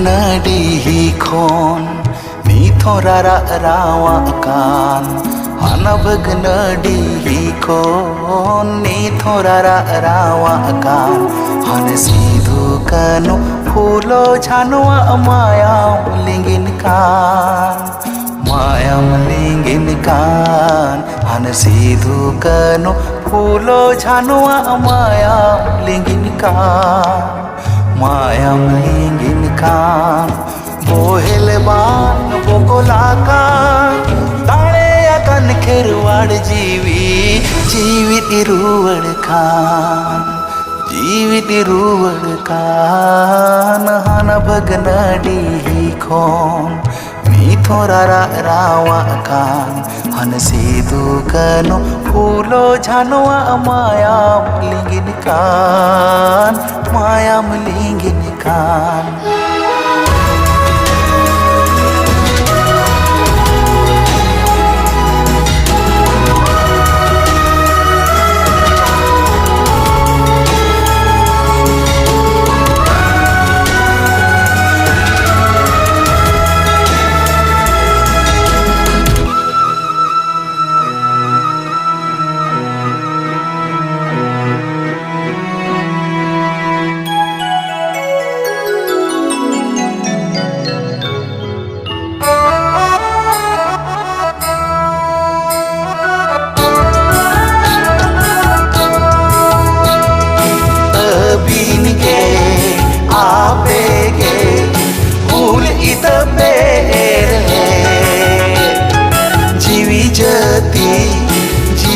Nadi khon ni thora rawa kan hana nadi khon ni thora rawa kan han sidhu kanu phulo jhanwa mayam lingin kan han sidhu kanu phulo jhanwa mayam lingin kan bohel ban bokolakan tale akan kherwad jeevit ruwad kan hana nadi khon ni thora rawa kan han sidhu kanu phulo jhanwa mayam lingin kan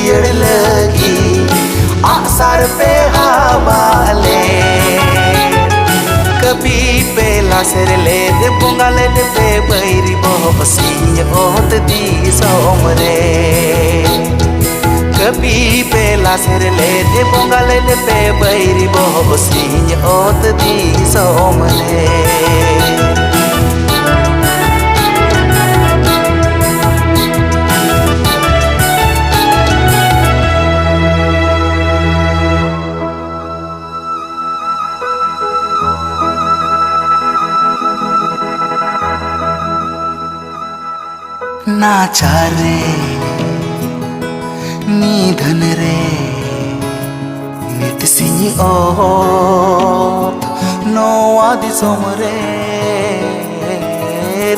जियड़ लगी आसार पे हवाले कभी पेला sir ले दे बुंगाले दे पे बैरी बहसी ओत दी Somare कभी पेला सर ले दे बुंगाले दे पे बैरी बहसी ओत दी सोमरे नाचा रे निधन रे नित सिंह ओत नोआ दिसोम रे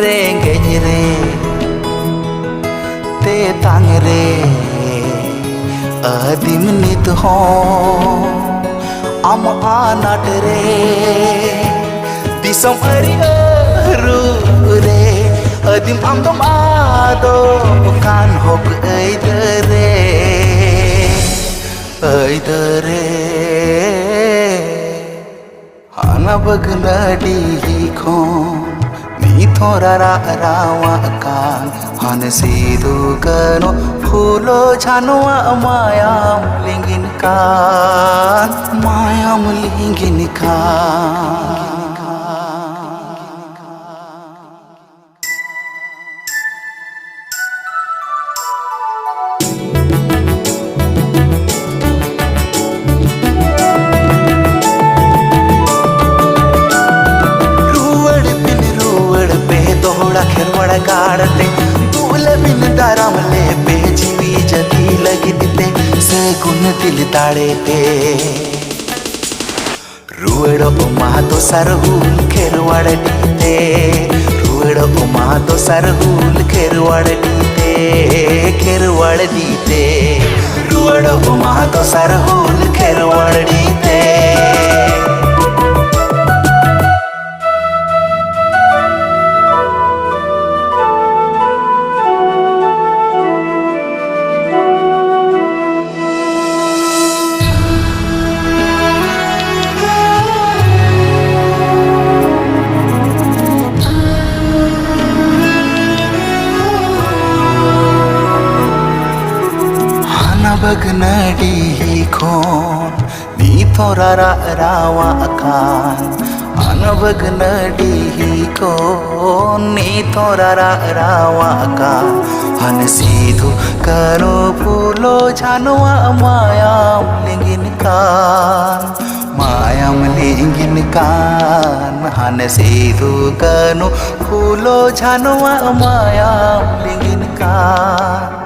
रेंगेज रे ते तांग रे आदिम नित हो आम आनाट रे दिसोम रू रे adim amdom ado kan hok eidere hana nadi khon ni thora rawa kan han sidhu kanu phulo jhanwa mayam lingin kan खेरवड़ गाड़ते दूल बिन दाराम ले पे जीवी जली लगी दिते सगुन दिल दाड़े ते रुएड़ उमा तो सरहुल खेरवड़ दीते रुएड़ उमा तो सरहुल खेरवड़ दीते रुएड़ उमा तो सरहुल खेरवड़ दीते nadi khon ni thora rawa kan hana nadi khon ni thora rawa kan han sidhu kanu phulo jhanwa mayam lingin kan मायाम लिंगिन कान हान सेदु कनु फूलो झानुआ मायाम लिंगिन कान